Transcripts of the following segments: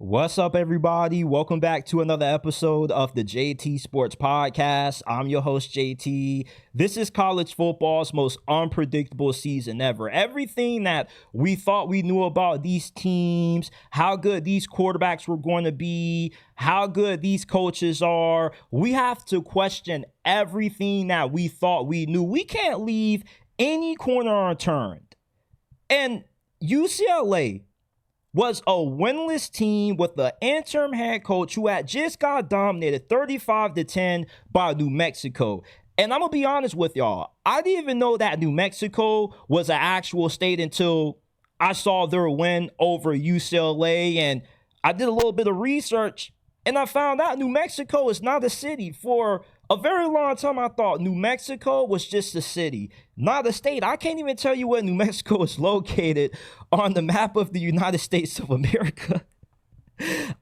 What's up, everybody? Welcome back to another episode of the JT Sports Podcast. I'm your host, JT. This is college football's most unpredictable season ever. Everything that we thought we knew about these teams, how good these quarterbacks were going to be, how good these coaches are, we have to question everything that we thought we knew. We can't leave any corner unturned. And UCLA was a winless team with the interim head coach who had just got dominated 35-10 by New Mexico. And I'm going to be honest with y'all, I didn't even know that New Mexico was an actual state until I saw their win over UCLA. And I did a little bit of research and I found out New Mexico is not a city. For a very long time, I thought New Mexico was just a city, not a state. I can't even tell you where New Mexico is located on the map of the United States of America.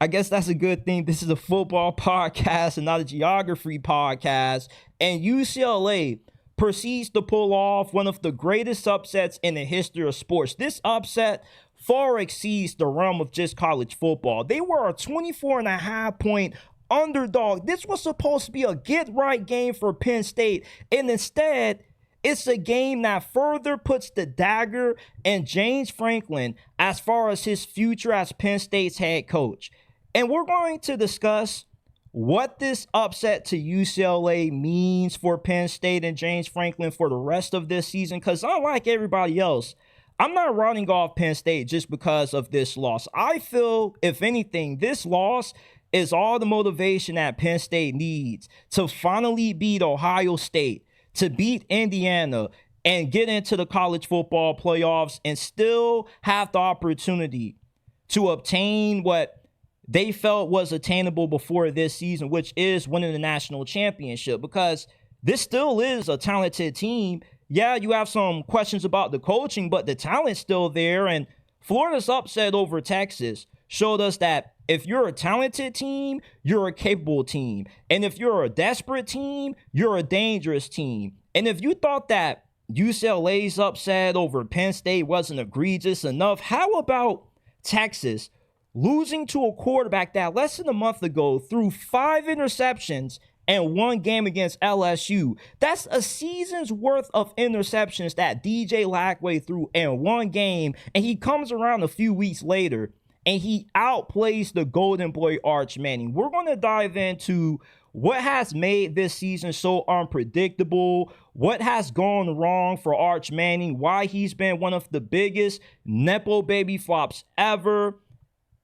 I guess that's a good thing. This is a football podcast and not a geography podcast. And UCLA proceeds to pull off one of the greatest upsets in the history of sports. This upset far exceeds the realm of just college football. They were a 24.5-point underdog. This was supposed to be a get-right game for Penn State, and instead, it's a game that further puts the dagger in James Franklin as far as his future as Penn State's head coach. And we're going to discuss what this upset to UCLA means for Penn State and James Franklin for the rest of this season, because unlike everybody else, I'm not running off Penn State just because of this loss. I feel, if anything, this loss is all the motivation that Penn State needs to finally beat Ohio State, to beat Indiana, and get into the college football playoffs and still have the opportunity to obtain what they felt was attainable before this season, which is winning the national championship, because this still is a talented team. Yeah, you have some questions about the coaching, but the talent's still there. And Florida's upset over Texas showed us that if you're a talented team, you're a capable team. And if you're a desperate team, you're a dangerous team. And if you thought that UCLA's upset over Penn State wasn't egregious enough, how about Texas losing to a quarterback that less than a month ago threw 5 interceptions and one game against LSU? That's a season's worth of interceptions that DJ Lackway threw in one game, and he comes around a few weeks later and he outplays the Golden Boy Arch Manning. We're going to dive into what has made this season so unpredictable, what has gone wrong for Arch Manning, why he's been one of the biggest nepo-baby flops ever.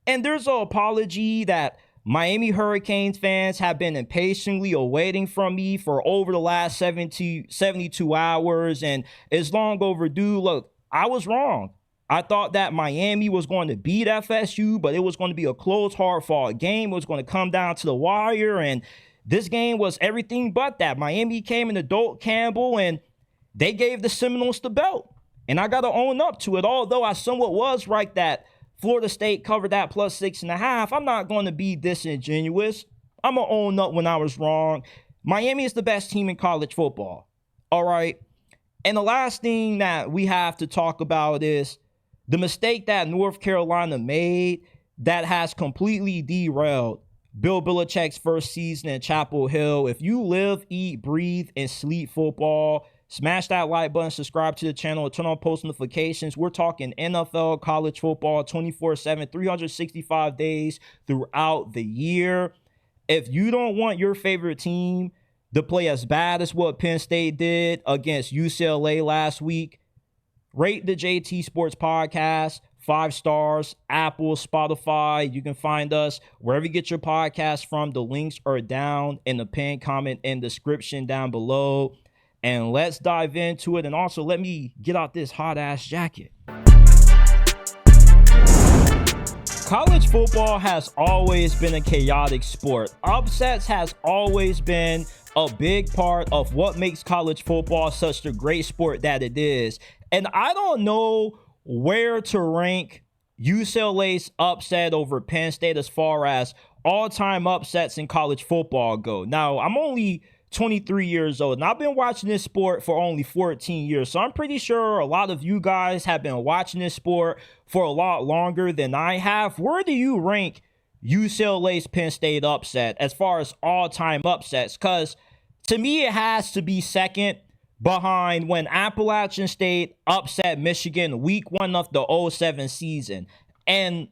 And there's an apology that Miami Hurricanes fans have been impatiently awaiting from me for over the last 72 hours, and it's long overdue. Look, I was wrong. I thought that Miami was going to beat FSU, but it was going to be a close, hard-fought game. It was going to come down to the wire, and this game was everything but that. Miami came in Doak Campbell, and they gave the Seminoles the belt, and I got to own up to it. Although I somewhat was right that Florida State covered that plus 6.5. I'm not going to be disingenuous. I'm going to own up when I was wrong. Miami is the best team in college football. All right. And the last thing that we have to talk about is the mistake that North Carolina made that has completely derailed Bill Belichick's first season in Chapel Hill. If you live, eat, breathe, and sleep football, smash that like button, subscribe to the channel, and turn on post notifications. We're talking NFL, college football, 24/7, 365 days throughout the year. If you don't want your favorite team to play as bad as what Penn State did against UCLA last week, rate the JT Sports Podcast 5 stars, Apple, Spotify. You can find us wherever you get your podcast from. The links are down in the pinned comment and description down below. And let's dive into it. And also, let me get out this hot-ass jacket. College football has always been a chaotic sport. Upsets has always been a big part of what makes college football such a great sport that it is. And I don't know where to rank UCLA's upset over Penn State as far as all-time upsets in college football go. Now, I'm only 23 years old, and I've been watching this sport for only 14 years. So I'm pretty sure a lot of you guys have been watching this sport for a lot longer than I have. Where do you rank UCLA's Penn State upset as far as all-time upsets, because to me it has to be second behind when Appalachian State upset Michigan week 1 of the 2007 season. And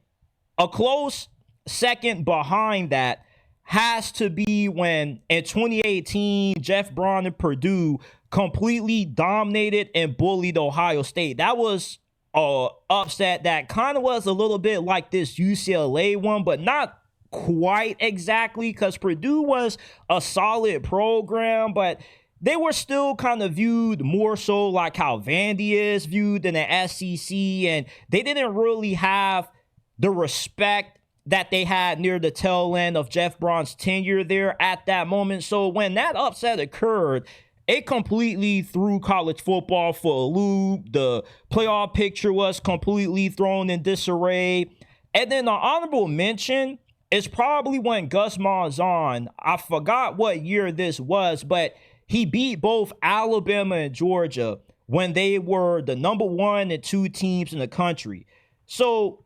a close second behind that has to be when in 2018 Jeff Braun and Purdue completely dominated and bullied Ohio State. That was an upset that kind of was a little bit like this UCLA one, but not quite exactly, because Purdue was a solid program, but they were still kind of viewed more so like how Vandy is viewed in the SEC, and they didn't really have the respect that they had near the tail end of Jeff Braun's tenure there at that moment. So when that upset occurred, it completely threw college football for a loop. The playoff picture was completely thrown in disarray. And then the honorable mention is probably when Gus Malzahn, I forgot what year this was, but he beat both Alabama and Georgia when they were the number 1 and 2 teams in the country. So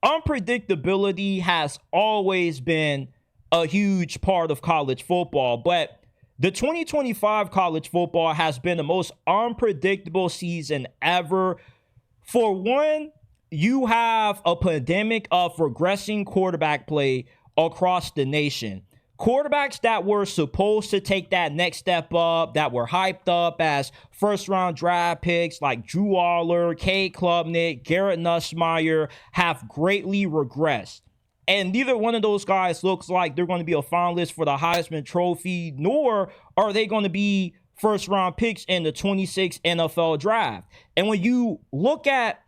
unpredictability has always been a huge part of college football, but the 2025 college football has been the most unpredictable season ever. For one, you have a pandemic of regressing quarterback play across the nation. Quarterbacks that were supposed to take that next step up, that were hyped up as first-round draft picks like Drew Aller, Cade Klubnik, Garrett Nussmeier, have greatly regressed. And neither one of those guys looks like they're going to be a finalist for the Heisman Trophy, nor are they going to be first-round picks in the 26th NFL Draft. And when you look at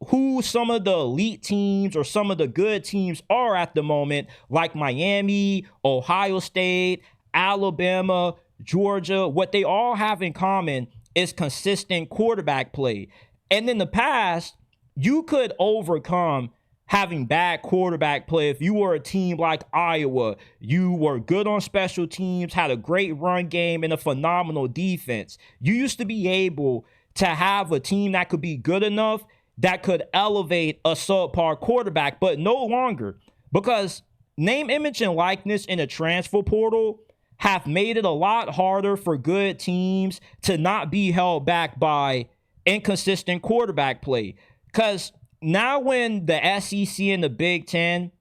who some of the elite teams or some of the good teams are at the moment, like Miami, Ohio State, Alabama, Georgia, what they all have in common is consistent quarterback play. And in the past, you could overcome having bad quarterback play if you were a team like Iowa. You were good on special teams, had a great run game, and a phenomenal defense. You used to be able to have a team that could be good enough that could elevate a subpar quarterback, but no longer, because name, image, and likeness in the transfer portal have made it a lot harder for good teams to not be held back by inconsistent quarterback play. Because now when the SEC and the Big Ten,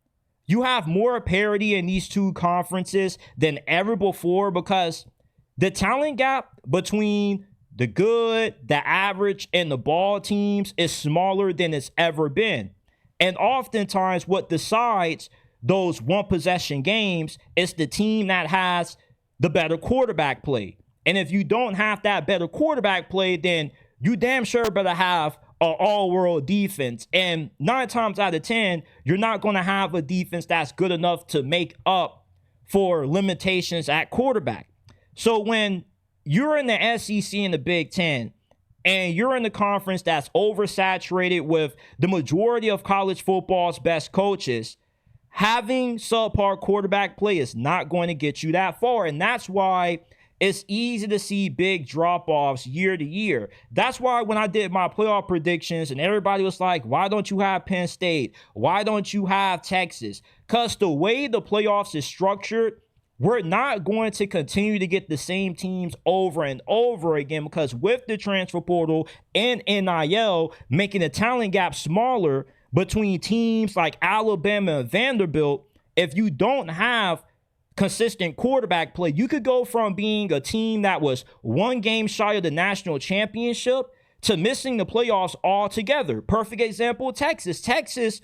you have more parity in these two conferences than ever before, because the talent gap between the good, the average, and the ball teams is smaller than it's ever been. And oftentimes what decides those one-possession games is the team that has the better quarterback play. And if you don't have that better quarterback play, then you damn sure better have an all-world defense. And 9 times out of 10, you're not going to have a defense that's good enough to make up for limitations at quarterback. So when you're in the SEC and the Big Ten, and you're in the conference that's oversaturated with the majority of college football's best coaches, having subpar quarterback play is not going to get you that far. And that's why it's easy to see big drop-offs year to year. That's why when I did my playoff predictions and everybody was like, why don't you have Penn State? Why don't you have Texas? Because the way the playoffs is structured, we're not going to continue to get the same teams over and over again, because with the transfer portal and NIL making the talent gap smaller between teams like Alabama and Vanderbilt, if you don't have consistent quarterback play, you could go from being a team that was 1 game shy of the national championship to missing the playoffs altogether. Perfect example, Texas. Texas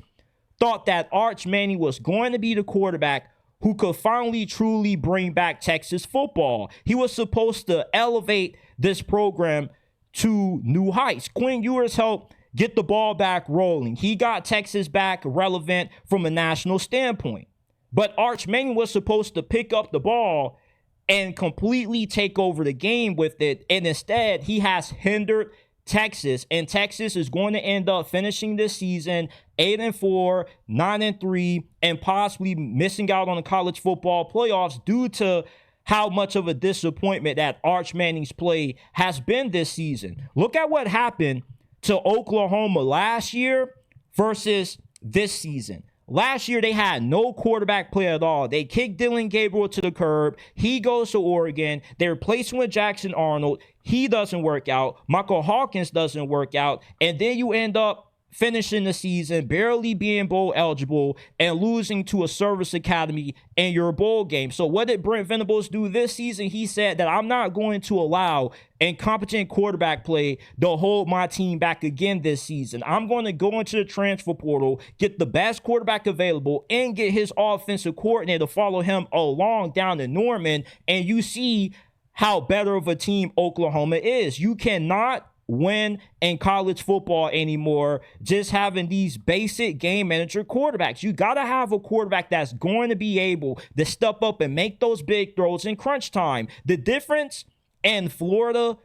thought that Arch Manning was going to be the quarterback who could finally truly bring back Texas football. He was supposed to elevate this program to new heights. Quinn Ewers helped get the ball back rolling. He got Texas back relevant from a national standpoint. But Arch Manning was supposed to pick up the ball and completely take over the game with it. And instead, he has hindered Texas, and Texas is going to end up finishing this season 8-4, 9-3, and possibly missing out on the college football playoffs due to how much of a disappointment that Arch Manning's play has been this season. Look at what happened to Oklahoma last year versus this season. Last year, they had no quarterback play at all. They kicked Dylan Gabriel to the curb. He goes to Oregon. They replace him with Jackson Arnold. He doesn't work out. Michael Hawkins doesn't work out. And then you end up finishing the season, barely being bowl eligible, and losing to a service academy in your bowl game. So what did Brent Venables do this season? He said that I'm not going to allow incompetent quarterback play to hold my team back again this season. I'm going to go into the transfer portal, get the best quarterback available, and get his offensive coordinator to follow him along down to Norman, and you see how better of a team Oklahoma is. You cannot win in college football anymore just having these basic game manager quarterbacks. You got to have a quarterback that's going to be able to step up and make those big throws in crunch time. The difference in Florida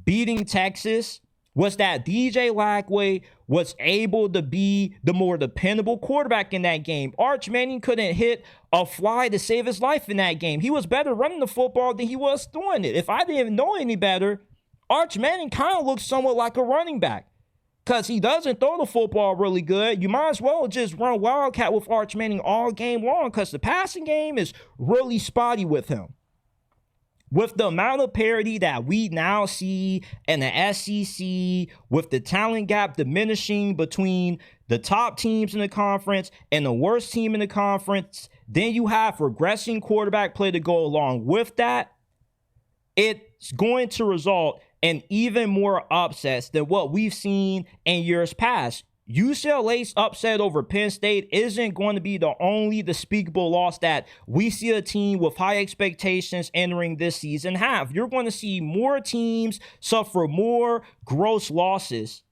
beating Texas was that DJ Lagway was able to be the more dependable quarterback in that game. Arch Manning couldn't hit a fly to save his life in that game. He was better running the football than he was throwing it. If I didn't know any better, Arch Manning kind of looks somewhat like a running back because he doesn't throw the football really good. You might as well just run Wildcat with Arch Manning all game long because the passing game is really spotty with him. With the amount of parity that we now see in the SEC, with the talent gap diminishing between the top teams in the conference and the worst team in the conference, then you have regressing quarterback play to go along with that. It's going to result in even more upsets than what we've seen in years past. UCLA's upset over Penn State isn't going to be the only despicable loss that we see a team with high expectations entering this season have. You're going to see more teams suffer more gross losses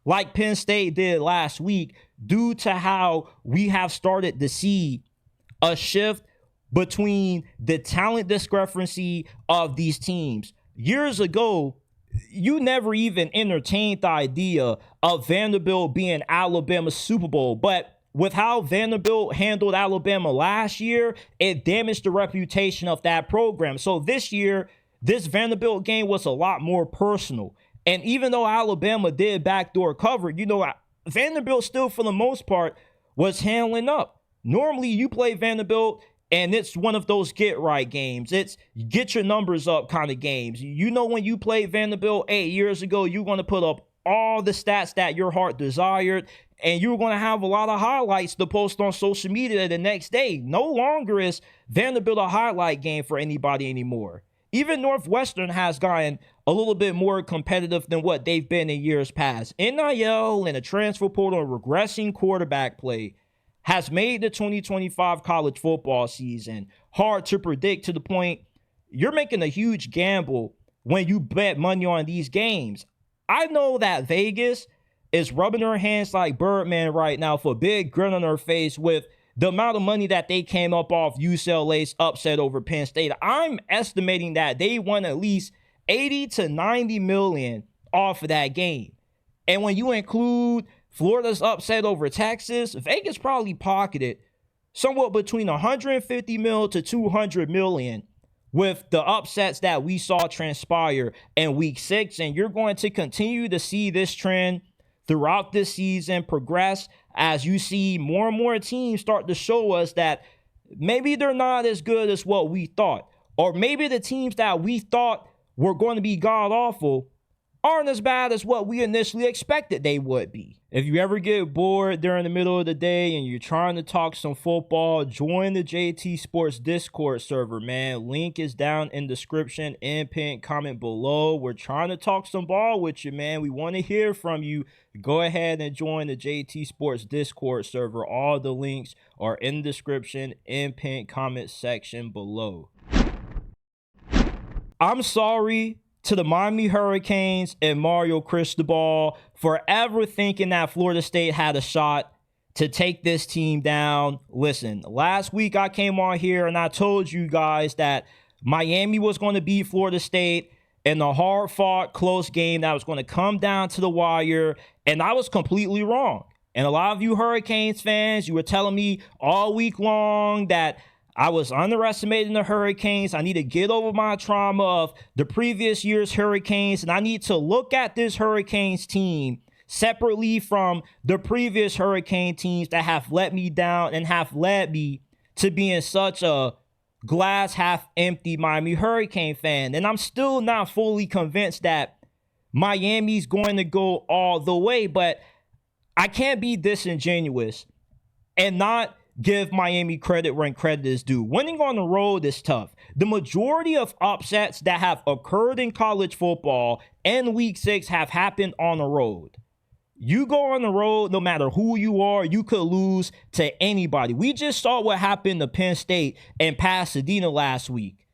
like Penn State did last week due to how we have started to see a shift between the talent discrepancy of these teams. Years ago, you never even entertained the idea of Vanderbilt being Alabama's Super Bowl. But with how Vanderbilt handled Alabama last year, it damaged the reputation of that program. So this year, this Vanderbilt game was a lot more personal. And even though Alabama did backdoor cover, Vanderbilt still, for the most part, was handling up. Normally, you play Vanderbilt, and it's one of those get-right games. It's get your numbers up kind of games. When you played Vanderbilt 8 years ago, you're going to put up all the stats that your heart desired, and you're going to have a lot of highlights to post on social media the next day. No longer is Vanderbilt a highlight game for anybody anymore. Even Northwestern has gotten a little bit more competitive than what they've been in years past. NIL and a transfer portal and regressing quarterback play has made the 2025 college football season hard to predict, to the point you're making a huge gamble when you bet money on these games. I know that Vegas is rubbing their hands like Birdman right now for a big grin on their face with the amount of money that they came up off UCLA's upset over Penn State. I'm estimating that they won at least 80 to 90 million off of that game. And when you include Florida's upset over Texas, Vegas probably pocketed somewhat between 150 mil to 200 million with the upsets that we saw transpire in week 6. And you're going to continue to see this trend throughout this season progress as you see more and more teams start to show us that maybe they're not as good as what we thought. Or maybe the teams that we thought were going to be god-awful aren't as bad as what we initially expected they would be. If you ever get bored during the middle of the day and you're trying to talk some football, join the JT Sports Discord server, man. Link is down in description and pinned comment below. We're trying to talk some ball with you, man. We want to hear from you. Go ahead and join the JT Sports Discord server. All the links are in the description and pinned comment section below. I'm sorry to the Miami Hurricanes and Mario Cristobal for ever thinking that Florida State had a shot to take this team down. Listen, last week I came on here and I told you guys that Miami was going to beat Florida State in the hard-fought, close game that was going to come down to the wire, and I was completely wrong. And a lot of you Hurricanes fans, you were telling me all week long that I was underestimating the Hurricanes. I need to get over my trauma of the previous year's Hurricanes, and I need to look at this Hurricanes team separately from the previous Hurricane teams that have let me down and have led me to being such a glass half empty Miami Hurricane fan. And I'm still not fully convinced that Miami's going to go all the way, but I can't be disingenuous and not give Miami credit when credit is due. Winning on the road is tough. The majority of upsets that have occurred in college football in week 6 have happened on the road. You go on the road, no matter who you are, you could lose to anybody. We just saw what happened to Penn State and Pasadena last week.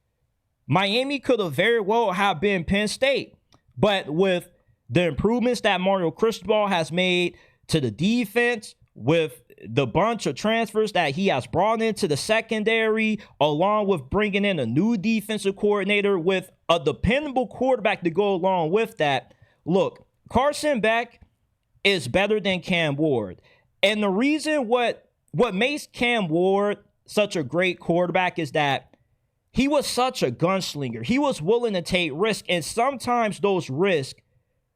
Miami could have very well have been Penn State, but with the improvements that Mario Cristobal has made to the defense, with the bunch of transfers that he has brought into the secondary, along with bringing in a new defensive coordinator with a dependable quarterback to go along with that. Look, Carson Beck is better than Cam Ward. And the reason what makes Cam Ward such a great quarterback is that he was such a gunslinger. He was willing to take risks, and sometimes those risks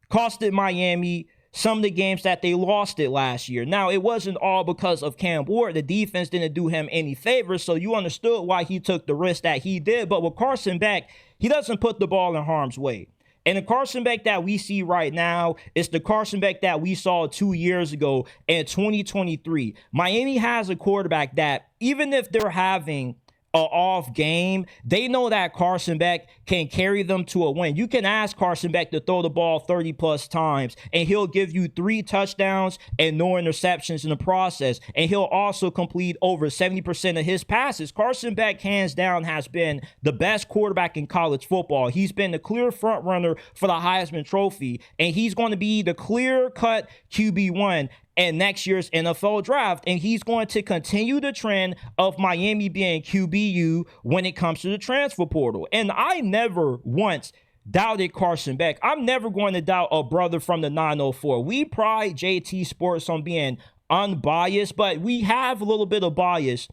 costed Miami some of the games that they lost it last year. Now, it wasn't all because of Cam Ward. The defense didn't do him any favors, so you understood why he took the risk that he did. But with Carson Beck, he doesn't put the ball in harm's way. And the Carson Beck that we see right now is the Carson Beck that we saw 2 years ago in 2023. Miami has a quarterback that, even if they're having an off game, they know that Carson Beck can carry them to a win. You can ask Carson Beck to throw the ball 30 plus times and he'll give you 3 touchdowns and no interceptions in the process. And he'll also complete over 70% of his passes. Carson Beck, hands down, has been the best quarterback in college football. He's been the clear front runner for the Heisman Trophy, and he's going to be the clear-cut QB1 in next year's NFL draft, and he's going to continue the trend of Miami being QBU when it comes to the transfer portal. And I never once doubted Carson Beck. I'm never going to doubt a brother from the 904. We pride JT Sports on being unbiased, but we have a little bit of bias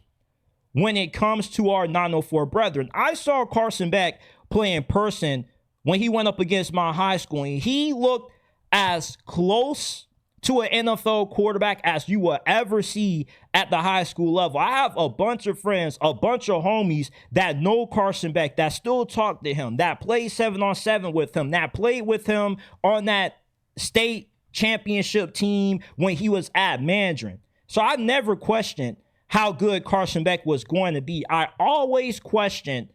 when it comes to our 904 brethren. I saw Carson Beck play in person when he went up against my high school, and he looked as close to an NFL quarterback as you will ever see at the high school level. I have a bunch of friends, a bunch of homies that know Carson Beck, that still talk to him, that play 7-on-7 with him, that played with him on that state championship team when he was at Mandarin. So I never questioned how good Carson Beck was going to be. I always questioned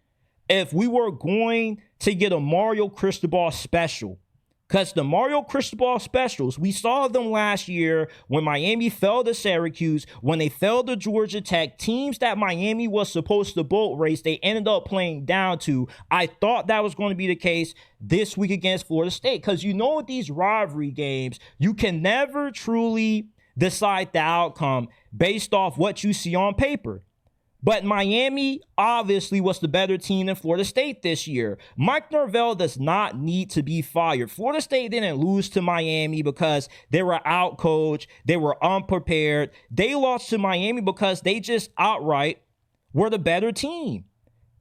if we were going to get a Mario Cristobal special. Because the Mario Cristobal specials, we saw them last year when Miami fell to Syracuse, when they fell to Georgia Tech, teams that Miami was supposed to boat race, they ended up playing down to. I thought that was going to be the case this week against Florida State. Because you know, with these rivalry games, you can never truly decide the outcome based off what you see on paper. But Miami obviously was the better team than Florida State this year. Mike Norvell does not need to be fired. Florida State didn't lose to Miami because they were outcoached. They were unprepared. They lost to Miami because they just outright were the better team.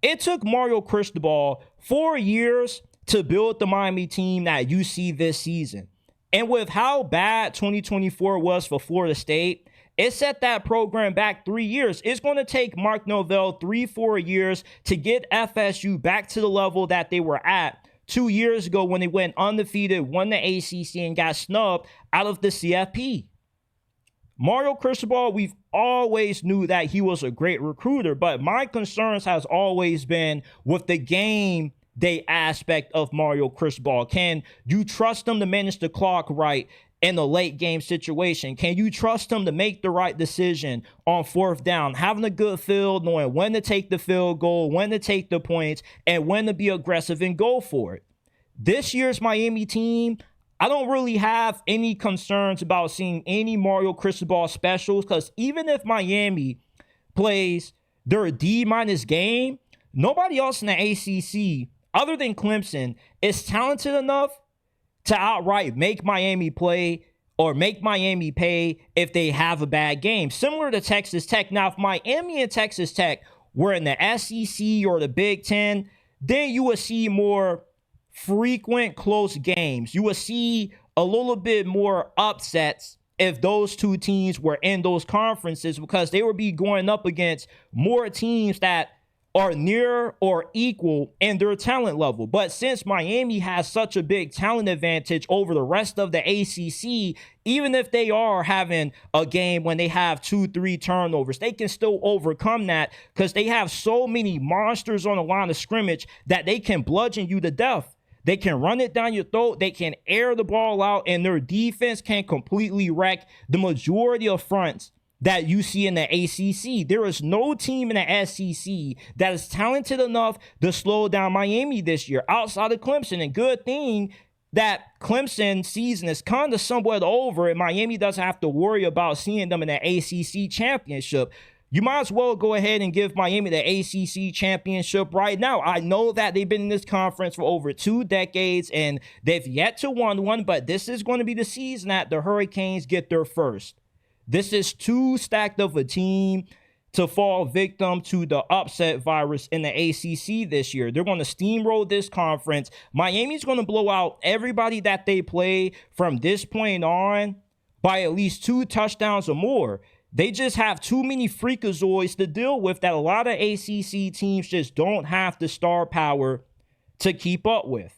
It took Mario Cristobal 4 years to build the Miami team that you see this season. And with how bad 2024 was for Florida State, it set that program back 3 years. It's going to take Mark Norvell 3-4 years to get FSU back to the level that they were at 2 years ago when they went undefeated, won the ACC, and got snubbed out of the CFP. Mario Cristobal, we've always knew that he was a great recruiter, but my concerns has always been with the game day aspect of Mario Cristobal. Can you trust him to manage the clock right in the late game situation? Can you trust him to make the right decision on 4th down, having a good field, knowing when to take the field goal, when to take the points, and when to be aggressive and go for it? This year's Miami team, I don't really have any concerns about seeing any Mario Cristobal specials, because even if Miami plays their D- game, nobody else in the ACC other than Clemson is talented enough to outright make Miami play or make Miami pay if they have a bad game. Similar to Texas Tech. Now, if Miami and Texas Tech were in the SEC or the Big Ten, then you would see more frequent close games. You would see a little bit more upsets if those two teams were in those conferences, because they would be going up against more teams that are near or equal in their talent level. But since Miami has such a big talent advantage over the rest of the ACC, even if they are having a game when they have 2-3 turnovers, they can still overcome that because they have so many monsters on the line of scrimmage that they can bludgeon you to death. They can run it down your throat. They can air the ball out, and their defense can completely wreck the majority of fronts that you see in the ACC. There is no team in the SEC that is talented enough to slow down Miami this year outside of Clemson. And good thing that Clemson season is kind of somewhat over, and Miami doesn't have to worry about seeing them in the ACC championship. You might as well go ahead and give Miami the ACC championship right now. I know that they've been in this conference for over 2 decades, and they've yet to win one, but this is going to be the season that the Hurricanes get their first. This is too stacked of a team to fall victim to the upset virus in the ACC this year. They're going to steamroll this conference. Miami's going to blow out everybody that they play from this point on by at least 2 touchdowns or more. They just have too many freakazoids to deal with that a lot of ACC teams just don't have the star power to keep up with.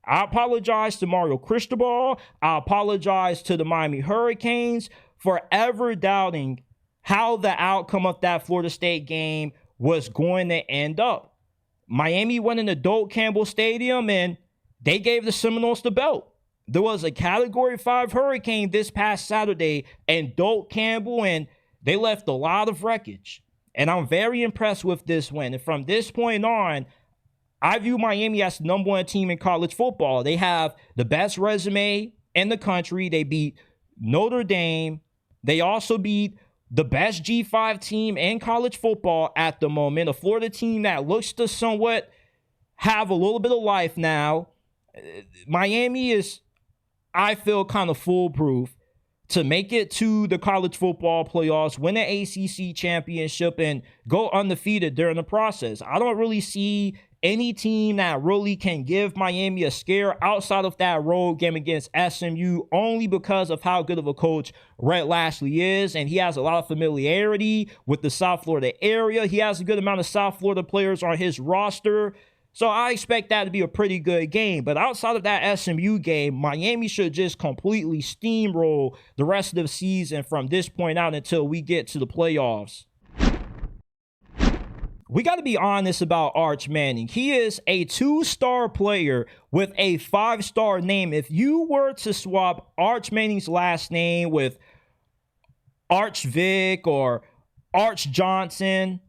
I apologize to Mario Cristobal. I apologize to the Miami Hurricanes for ever doubting how the outcome of that Florida State game was going to end up. Miami went into Doak Campbell Stadium and they gave the Seminoles the belt. There was a Category 5 hurricane this past Saturday in Doak Campbell, and they left a lot of wreckage. And I'm very impressed with this win. And from this point on, I view Miami as the number 1 team in college football. They have the best resume in the country. They beat Notre Dame. They also beat the best G5 team in college football at the moment, a Florida team that looks to somewhat have a little bit of life now. Miami is, I feel, kind of foolproof to make it to the college football playoffs, win an ACC championship, and go undefeated during the process. I don't really see any team that really can give Miami a scare outside of that road game against SMU, only because of how good of a coach Rhett Lashlee is, and he has a lot of familiarity with the South Florida area. He has a good amount of South Florida players on his roster, so I expect that to be a pretty good game. But outside of that SMU game, Miami should just completely steamroll the rest of the season from this point out until we get to the playoffs. We got to be honest about Arch Manning. He is a 2-star player with a 5-star name. If you were to swap Arch Manning's last name with Arch Vic or Arch Johnson,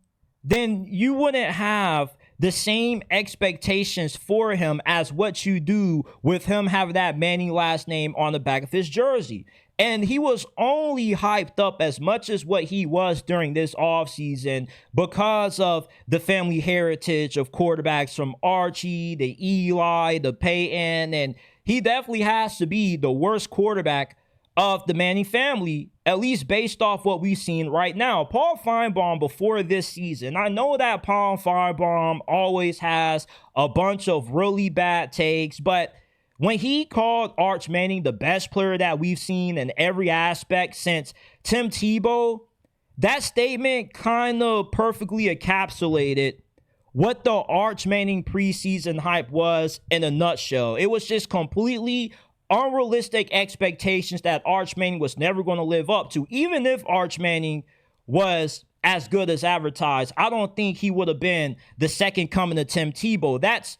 then you wouldn't have the same expectations for him as what you do with him having that Manning last name on the back of his jersey. And he was only hyped up as much as what he was during this offseason because of the family heritage of quarterbacks from Archie, to Eli, to Peyton. And he definitely has to be the worst quarterback of the Manning family, at least based off what we've seen right now. Paul Feinbaum, before this season, I know that Paul Feinbaum always has a bunch of really bad takes, but when he called Arch Manning the best player that we've seen in every aspect since Tim Tebow, that statement kind of perfectly encapsulated what the Arch Manning preseason hype was in a nutshell. It was just completely unrealistic expectations that Arch Manning was never going to live up to. Even if Arch Manning was as good as advertised, I don't think he would have been the second coming of Tim Tebow. That's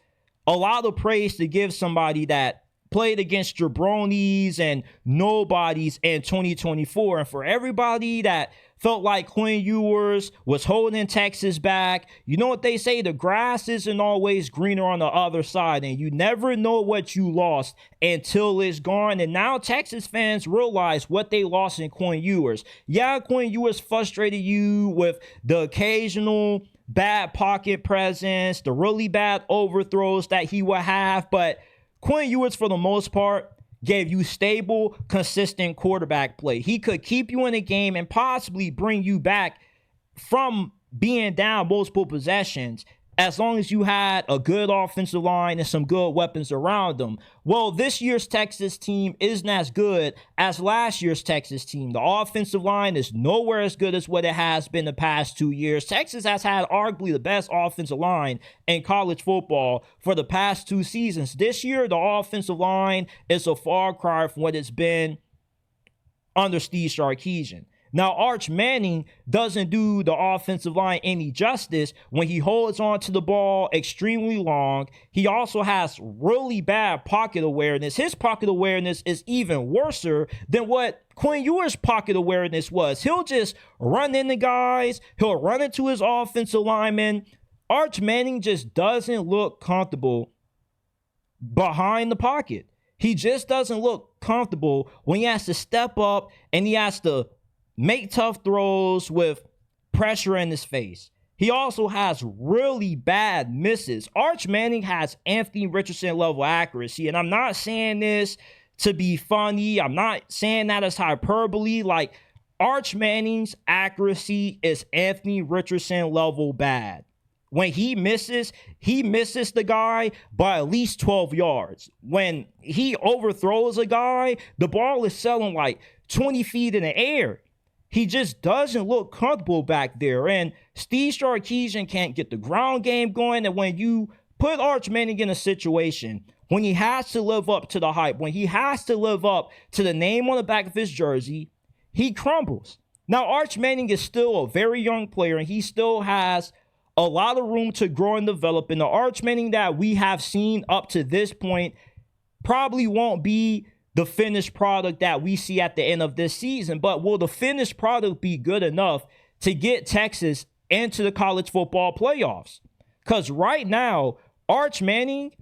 a lot of praise to give somebody that played against jabronis and nobodies in 2024. And for everybody that felt like Quinn Ewers was holding Texas back, you know what they say, the grass isn't always greener on the other side, and you never know what you lost until it's gone. And now Texas fans realize what they lost in Quinn Ewers. Yeah, Quinn Ewers frustrated you with the occasional bad pocket presence, the really bad overthrows that he would have, but Quinn Ewers, for the most part, gave you stable, consistent quarterback play. He could keep you in a game and possibly bring you back from being down multiple possessions as long as you had a good offensive line and some good weapons around them. Well, this year's Texas team isn't as good as last year's Texas team. The offensive line is nowhere as good as what it has been the past 2 years. Texas has had arguably the best offensive line in college football for the past 2 seasons. This year, the offensive line is a far cry from what it's been under Steve Sarkisian. Now, Arch Manning doesn't do the offensive line any justice when he holds on to the ball extremely long. He also has really bad pocket awareness. His pocket awareness is even worse than what Quinn Ewers' pocket awareness was. He'll just run into guys. He'll run into his offensive linemen. Arch Manning just doesn't look comfortable behind the pocket. He just doesn't look comfortable when he has to step up and he has to make tough throws with pressure in his face. He also has really bad misses. Arch Manning has Anthony Richardson level accuracy, and I'm not saying this to be funny. I'm not saying that as hyperbole. Like, Arch Manning's accuracy is Anthony Richardson level bad. When he misses the guy by at least 12 yards. When he overthrows a guy, the ball is sailing like 20 feet in the air. He just doesn't look comfortable back there. And Steve Sarkisian can't get the ground game going. And when you put Arch Manning in a situation when he has to live up to the hype, when he has to live up to the name on the back of his jersey, he crumbles. Now, Arch Manning is still a very young player, and he still has a lot of room to grow and develop. And the Arch Manning that we have seen up to this point probably won't be the finished product that we see at the end of this season. But will the finished product be good enough to get Texas into the college football playoffs? Because right now, Arch Manning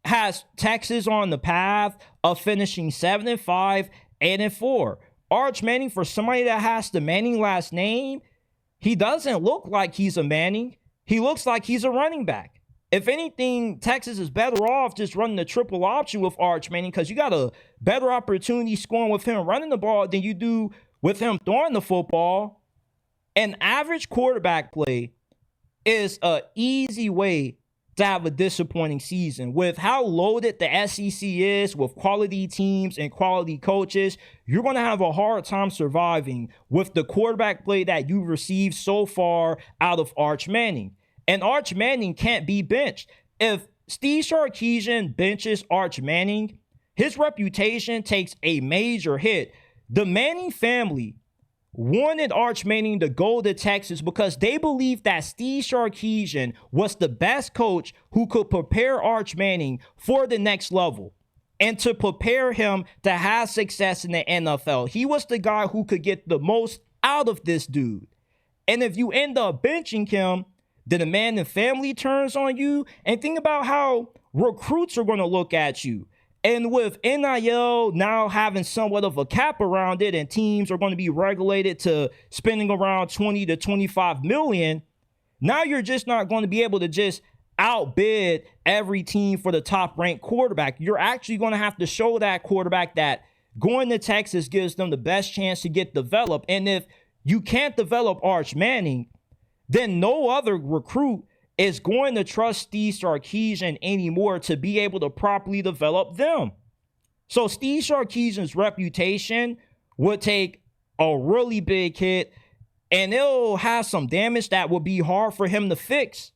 has Texas on the path of finishing 7-5, 8-4. Arch Manning, for somebody that has the Manning last name, he doesn't look like he's a Manning. He looks like he's a running back. If anything, Texas is better off just running the triple option with Arch Manning because you got a better opportunity scoring with him running the ball than you do with him throwing the football. An average quarterback play is an easy way to have a disappointing season. With how loaded the SEC is with quality teams and quality coaches, you're going to have a hard time surviving with the quarterback play that you've received so far out of Arch Manning. And Arch Manning can't be benched. If Steve Sarkisian benches Arch Manning, his reputation takes a major hit. The Manning family wanted Arch Manning to go to Texas because they believed that Steve Sarkisian was the best coach who could prepare Arch Manning for the next level and to prepare him to have success in the NFL. He was the guy who could get the most out of this dude. And if you end up benching him, then the Manning family turns on you. And think about how recruits are going to look at you. And with NIL now having somewhat of a cap around it and teams are going to be regulated to spending around 20 to 25 million, now you're just not going to be able to just outbid every team for the top ranked quarterback. You're actually going to have to show that quarterback that going to Texas gives them the best chance to get developed. And if you can't develop Arch Manning, then no other recruit is going to trust Steve Sarkisian anymore to be able to properly develop them. So Steve Sarkisian's reputation would take a really big hit, and it'll have some damage that will be hard for him to fix.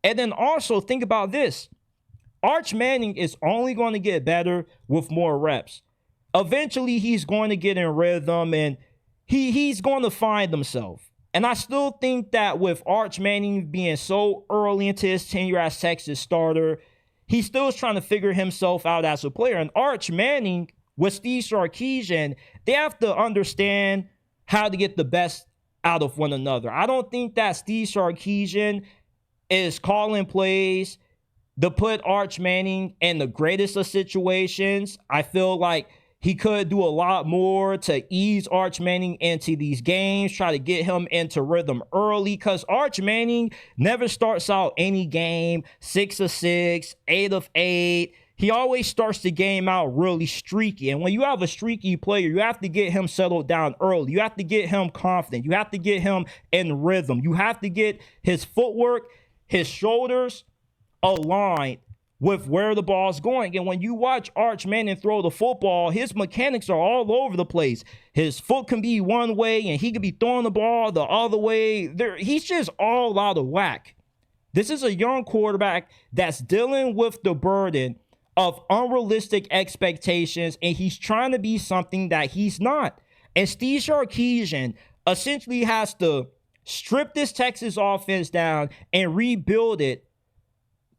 And then also think about this. Arch Manning is only going to get better with more reps. Eventually, he's going to get in rhythm, and he's going to find himself. And I still think that with Arch Manning being so early into his tenure as Texas starter, he still is trying to figure himself out as a player. And Arch Manning with Steve Sarkisian, they have to understand how to get the best out of one another. I don't think that Steve Sarkisian is calling plays to put Arch Manning in the greatest of situations. I feel like he could do a lot more to ease Arch Manning into these games, try to get him into rhythm early, because Arch Manning never starts out any game 6 of 6, 8 of 8. He always starts the game out really streaky. And when you have a streaky player, you have to get him settled down early. You have to get him confident. You have to get him in rhythm. You have to get his footwork, his shoulders aligned with where the ball's going. And when you watch Arch Manning throw the football, his mechanics are all over the place. His foot can be one way and he could be throwing the ball the other way. He's just all out of whack. This is a young quarterback that's dealing with the burden of unrealistic expectations, and he's trying to be something that he's not. And Steve Sarkisian essentially has to strip this Texas offense down and rebuild it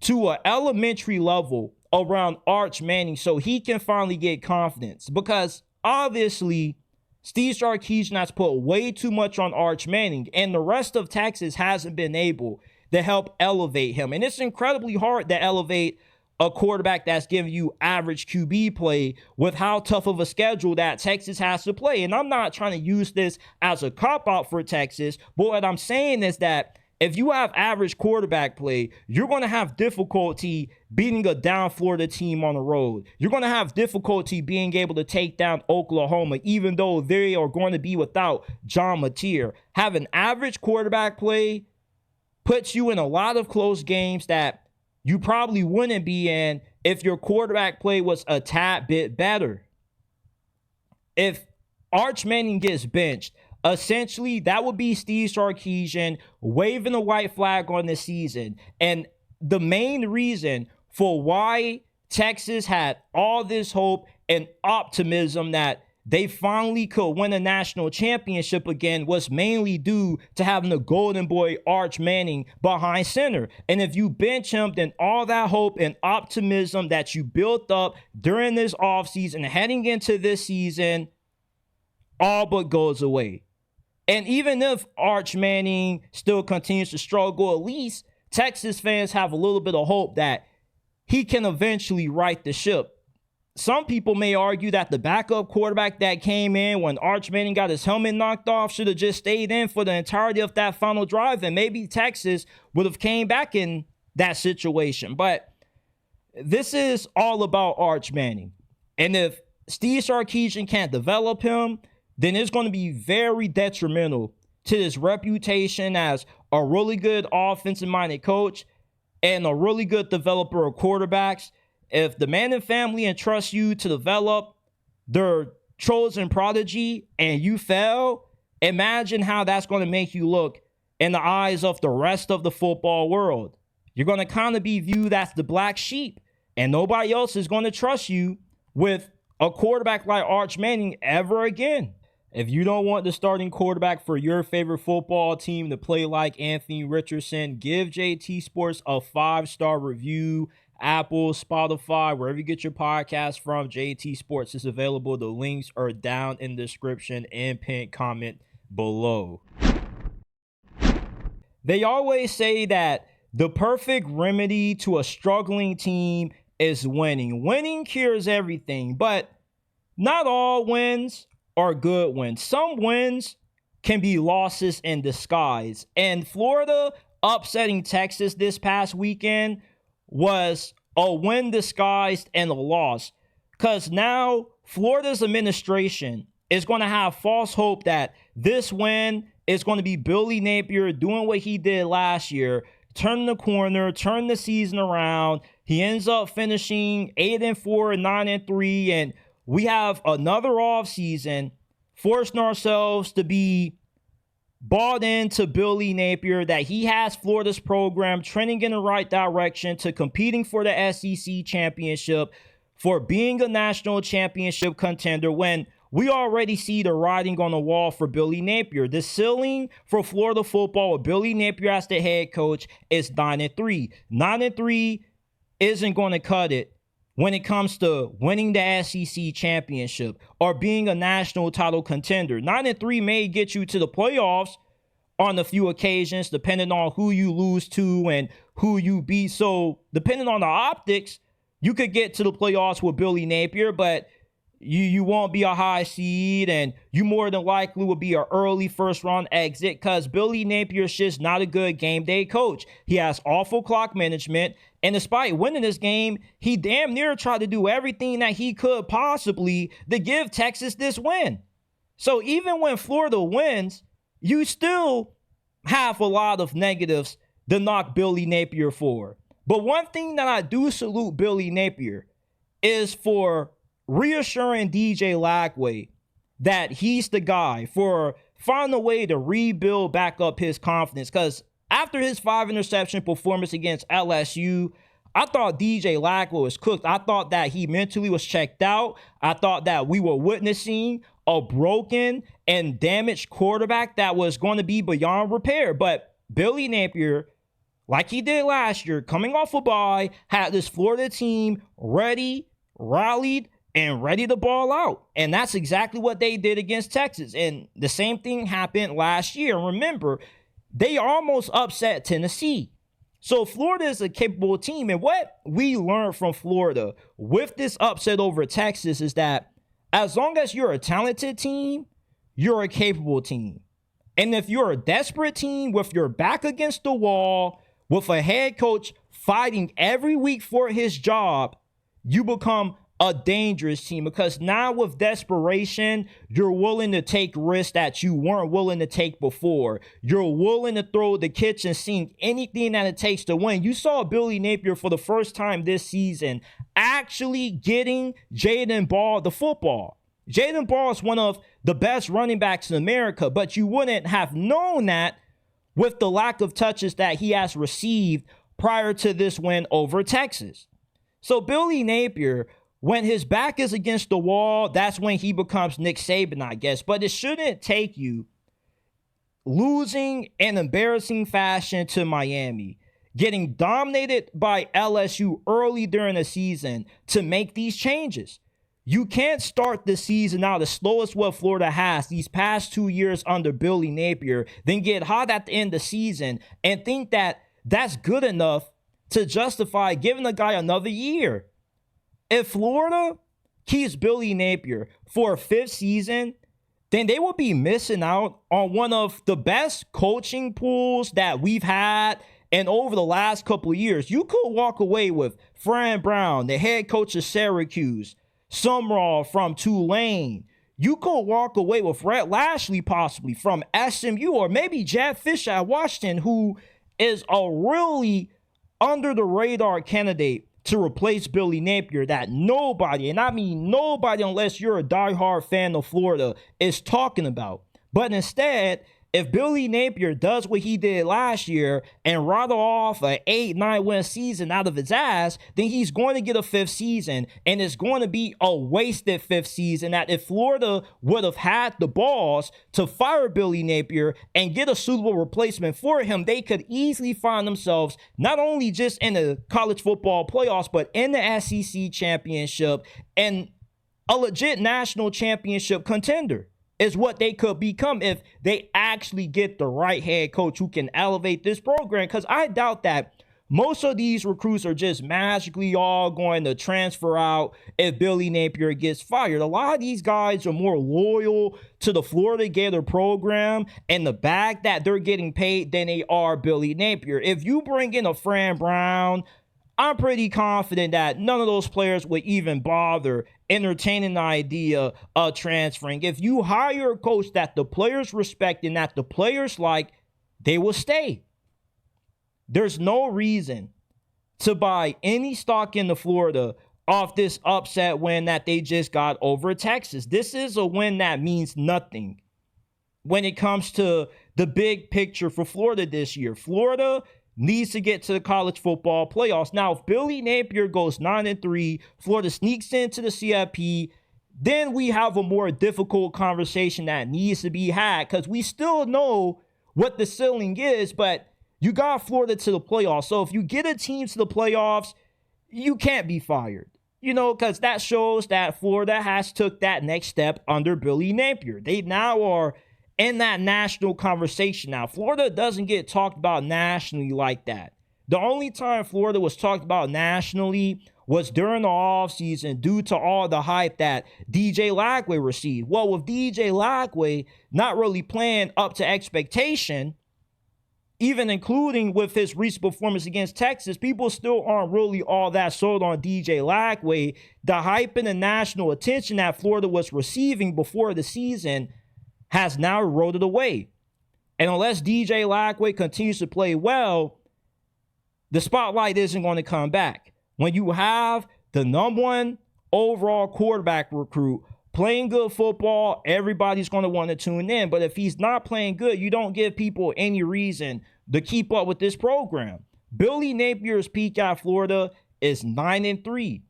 to an elementary level around Arch Manning so he can finally get confidence. Because obviously, Steve Sarkisian has put way too much on Arch Manning, and the rest of Texas hasn't been able to help elevate him. And it's incredibly hard to elevate a quarterback that's giving you average QB play with how tough of a schedule that Texas has to play. And I'm not trying to use this as a cop-out for Texas, but what I'm saying is that if you have average quarterback play, you're going to have difficulty beating a down Florida team on the road. You're going to have difficulty being able to take down Oklahoma, even though they are going to be without John Mateer. Having average quarterback play puts you in a lot of close games that you probably wouldn't be in if your quarterback play was a tad bit better. If Arch Manning gets benched, essentially that would be Steve Sarkisian waving a white flag on the season. And the main reason for why Texas had all this hope and optimism that they finally could win a national championship again was mainly due to having the golden boy Arch Manning behind center. And if you bench him, then all that hope and optimism that you built up during this offseason heading into this season all but goes away. And even if Arch Manning still continues to struggle, at least Texas fans have a little bit of hope that he can eventually right the ship. Some people may argue that the backup quarterback that came in when Arch Manning got his helmet knocked off should have just stayed in for the entirety of that final drive, and maybe Texas would have came back in that situation. But this is all about Arch Manning. And if Steve Sarkisian can't develop him, then it's going to be very detrimental to his reputation as a really good offensive-minded coach and a really good developer of quarterbacks. If the Manning family entrusts you to develop their chosen prodigy and you fail, imagine how that's going to make you look in the eyes of the rest of the football world. You're going to kind of be viewed as the black sheep, and nobody else is going to trust you with a quarterback like Arch Manning ever again. If you don't want the starting quarterback for your favorite football team to play like Anthony Richardson, give JT Sports a 5-star review. Apple, Spotify, wherever you get your podcast from, JT Sports is available. The links are down in the description and pinned comment below. They always say that the perfect remedy to a struggling team is winning. Winning cures everything, but not all wins are good wins. Some wins can be losses in disguise. And Florida upsetting Texas this past weekend was a win disguised and a loss, because now Florida's administration is going to have false hope that this win is going to be Billy Napier doing what he did last year, turning the corner, turn the season around. He ends up finishing 8-4, 9-3, and we have another offseason forcing ourselves to be bought into Billy Napier, that he has Florida's program trending in the right direction to competing for the SEC championship, for being a national championship contender, when we already see the writing on the wall for Billy Napier. The ceiling for Florida football with Billy Napier as the head coach is 9-3. 9-3 isn't going to cut it when it comes to winning the SEC championship or being a national title contender. 9-3 may get you to the playoffs on a few occasions, depending on who you lose to and who you beat. So depending on the optics, you could get to the playoffs with Billy Napier, but you won't be a high seed, and you more than likely will be an early first-round exit, because Billy Napier is just not a good game day coach. He has awful clock management, and despite winning this game, he damn near tried to do everything that he could possibly to give Texas this win. So even when Florida wins, you still have a lot of negatives to knock Billy Napier for. But one thing that I do salute Billy Napier is for reassuring DJ Lagway that he's the guy, for finding a way to rebuild back up his confidence. Because after his 5-interception performance against LSU, I thought DJ Lagway was cooked. I thought that he mentally was checked out. I thought that we were witnessing a broken and damaged quarterback that was going to be beyond repair. But Billy Napier, like he did last year, coming off a bye, had this Florida team ready, rallied, and ready to ball out. And that's exactly what they did against Texas. And the same thing happened last year. Remember, they almost upset Tennessee. So Florida is a capable team. And what we learned from Florida with this upset over Texas is that as long as you're a talented team, you're a capable team. And if you're a desperate team with your back against the wall, with a head coach fighting every week for his job, you become a dangerous team, because now with desperation, you're willing to take risks that you weren't willing to take before. You're willing to throw the kitchen sink, anything that it takes to win. You saw Billy Napier for the first time this season actually getting Jaden Ball the football. Jaden Ball is one of the best running backs in America, but you wouldn't have known that with the lack of touches that he has received prior to this win over Texas. So Billy Napier, when his back is against the wall, that's when he becomes Nick Saban, I guess. But it shouldn't take you losing in embarrassing fashion to Miami, getting dominated by LSU early during the season to make these changes. You can't start the season out as slow as what Florida has these past 2 years under Billy Napier, then get hot at the end of the season and think that that's good enough to justify giving the guy another year. If Florida keeps Billy Napier for a 5th season, then they will be missing out on one of the best coaching pools that we've had and over the last couple of years. You could walk away with Fran Brown, the head coach of Syracuse, Sumrall from Tulane. You could walk away with Rhett Lashley possibly from SMU, or maybe Jeff Fisher at Washington, who is a really under-the-radar candidate to replace Billy Napier that nobody, and I mean nobody unless you're a diehard fan of Florida, is talking about. But instead, if Billy Napier does what he did last year and rattle off an 8-9 win season out of his ass, then he's going to get a 5th season, and it's going to be a wasted 5th season that if Florida would have had the balls to fire Billy Napier and get a suitable replacement for him, they could easily find themselves not only just in the college football playoffs, but in the SEC championship and a legit national championship contender. Is what they could become if they actually get the right head coach who can elevate this program. Because I doubt that most of these recruits are just magically all going to transfer out if Billy Napier gets fired. A lot of these guys are more loyal to the Florida Gator program and the bag that they're getting paid than they are Billy Napier. If you bring in a Fran Brown, I'm pretty confident that none of those players would even bother entertaining the idea of transferring. If you hire a coach that the players respect and that the players like, they will stay. There's no reason to buy any stock into Florida off this upset win that they just got over Texas. This is a win that means nothing when it comes to the big picture for Florida this year. Florida needs to get to the college football playoffs. Now, if Billy Napier goes 9-3, Florida sneaks into the CFP, then we have a more difficult conversation that needs to be had, because we still know what the ceiling is, but you got Florida to the playoffs. So if you get a team to the playoffs, you can't be fired. You know, because that shows that Florida has took that next step under Billy Napier. They now are in that national conversation. Now, Florida doesn't get talked about nationally like that. The only time Florida was talked about nationally was during the offseason due to all the hype that DJ Lagway received. Well, with DJ Lagway not really playing up to expectation, even including with his recent performance against Texas, people still aren't really all that sold on DJ Lagway. The hype and the national attention that Florida was receiving before the season has now eroded away. And unless DJ Lagway continues to play well, the spotlight isn't going to come back. When you have the number one overall quarterback recruit playing good football, everybody's going to want to tune in. But if he's not playing good, you don't give people any reason to keep up with this program. Billy Napier's peak at Florida is 9-3.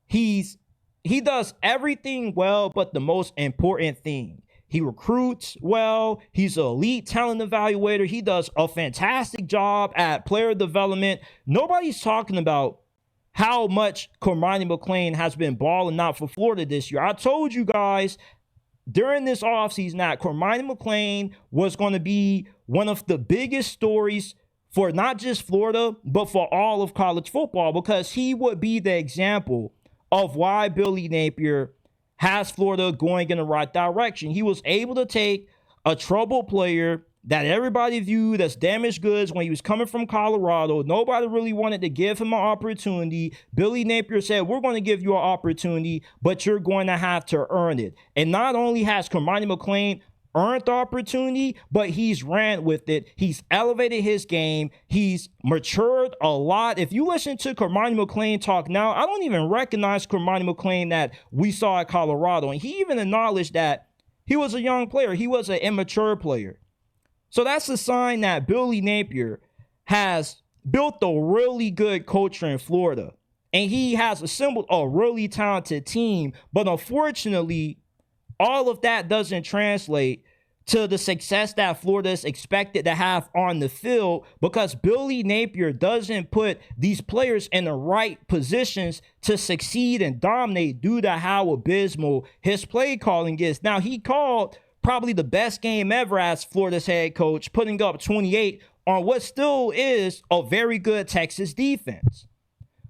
He does everything well, but the most important thing, he recruits well. He's an elite talent evaluator. He does a fantastic job at player development. Nobody's talking about how much Cormani McClain has been balling out for Florida this year. I told you guys during this offseason that Cormani McClain was going to be one of the biggest stories for not just Florida, but for all of college football, because he would be the example of why Billy Napier has Florida going in the right direction. He was able to take a troubled player that everybody viewed as damaged goods when he was coming from Colorado. Nobody really wanted to give him an opportunity. Billy Napier said, we're going to give you an opportunity, but you're going to have to earn it. And not only has Cormani McClain earned the opportunity, but he's ran with it. He's elevated his game. He's matured a lot. If you listen to Cormani McClain talk now, I don't even recognize Cormani McClain that we saw at Colorado. And he even acknowledged that he was a young player. He was an immature player. So that's a sign that Billy Napier has built a really good culture in Florida. And he has assembled a really talented team. But unfortunately, all of that doesn't translate to the success that Florida is expected to have on the field, because Billy Napier doesn't put these players in the right positions to succeed and dominate due to how abysmal his play calling is. Now, he called probably the best game ever as Florida's head coach, putting up 28 on what still is a very good Texas defense.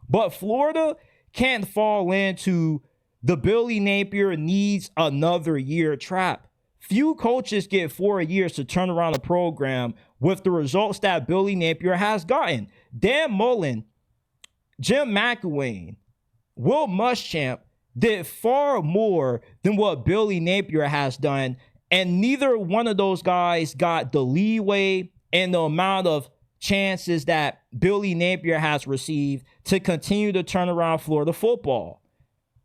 But Florida can't fall into the Billy Napier needs another year trap. Few coaches get 4 years to turn around a program with the results that Billy Napier has gotten. Dan Mullen, Jim McElwain, Will Muschamp did far more than what Billy Napier has done, and neither one of those guys got the leeway and the amount of chances that Billy Napier has received to continue to turn around Florida football.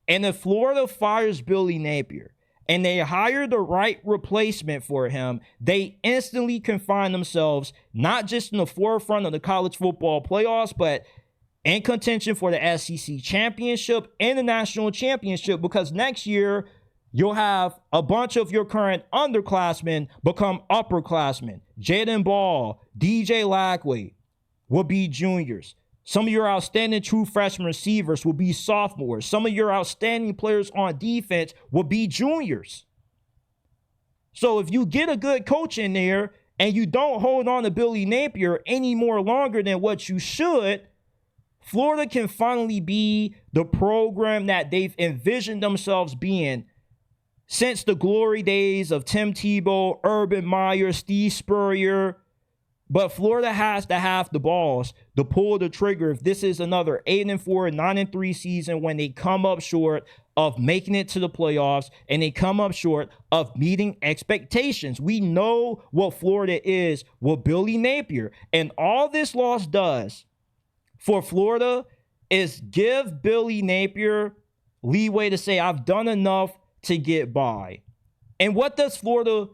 And if Florida fires Billy Napier and they hire the right replacement for him, they instantly can find themselves not just in the forefront of the college football playoffs, but in contention for the SEC championship and the national championship, because next year you'll have a bunch of your current underclassmen become upperclassmen. Jaden Ball, DJ Lackway will be juniors. Some of your outstanding true freshman receivers will be sophomores. Some of your outstanding players on defense will be juniors. So if you get a good coach in there and you don't hold on to Billy Napier any more longer than what you should, Florida can finally be the program that they've envisioned themselves being since the glory days of Tim Tebow, Urban Meyer, Steve Spurrier. But Florida has to have the balls to pull the trigger if this is another 8-4, 9-3 season when they come up short of making it to the playoffs and they come up short of meeting expectations. We know what Florida is with Billy Napier. And all this loss does for Florida is give Billy Napier leeway to say, I've done enough to get by. And what does Florida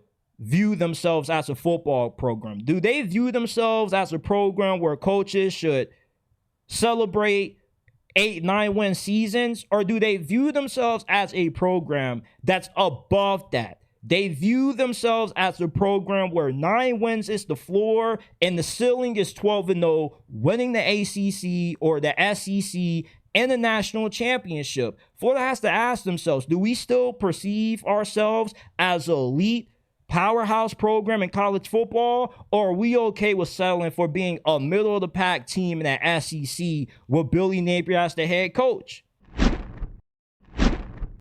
view themselves as a football program? Do they view themselves as a program where coaches should celebrate 8-9 win seasons, or do they view themselves as a program that's above that? They view themselves as a program where 9 wins is the floor and the ceiling is 12-0, winning the ACC or the SEC and the national championship. Florida has to ask themselves, do we still perceive ourselves as an elite powerhouse program in college football, or are we okay with settling for being a middle-of-the-pack team in that SEC with Billy Napier as the head coach?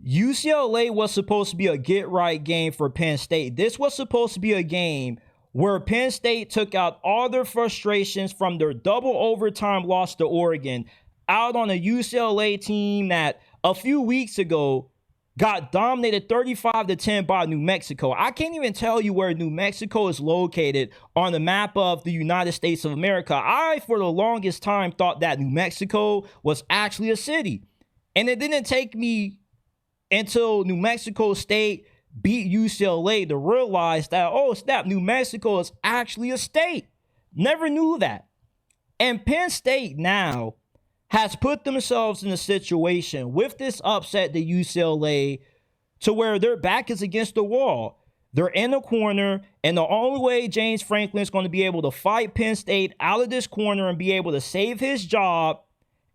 UCLA was supposed to be a get-right game for Penn State. This was supposed to be a game where Penn State took out all their frustrations from their double overtime loss to Oregon out on a UCLA team that a few weeks ago got dominated 35-10 by New Mexico. I can't even tell you where New Mexico is located on the map of the United States of America. I, for the longest time, thought that New Mexico was actually a city. And it didn't take me until New Mexico State beat UCLA to realize that, oh, snap, New Mexico is actually a state. Never knew that. And Penn State now has put themselves in a situation with this upset to UCLA to where their back is against the wall. They're in a corner, and the only way James Franklin is going to be able to fight Penn State out of this corner and be able to save his job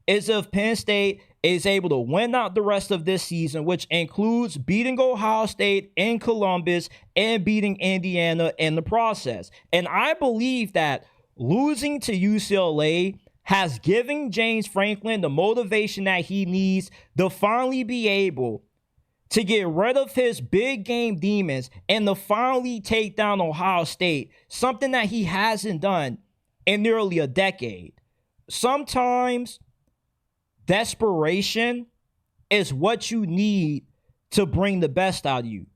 is if Penn State is able to win out the rest of this season, which includes beating Ohio State in Columbus and beating Indiana in the process. And I believe that losing to UCLA has given James Franklin the motivation that he needs to finally be able to get rid of his big game demons and to finally take down Ohio State, something that he hasn't done in nearly a decade. Sometimes desperation is what you need to bring the best out of you.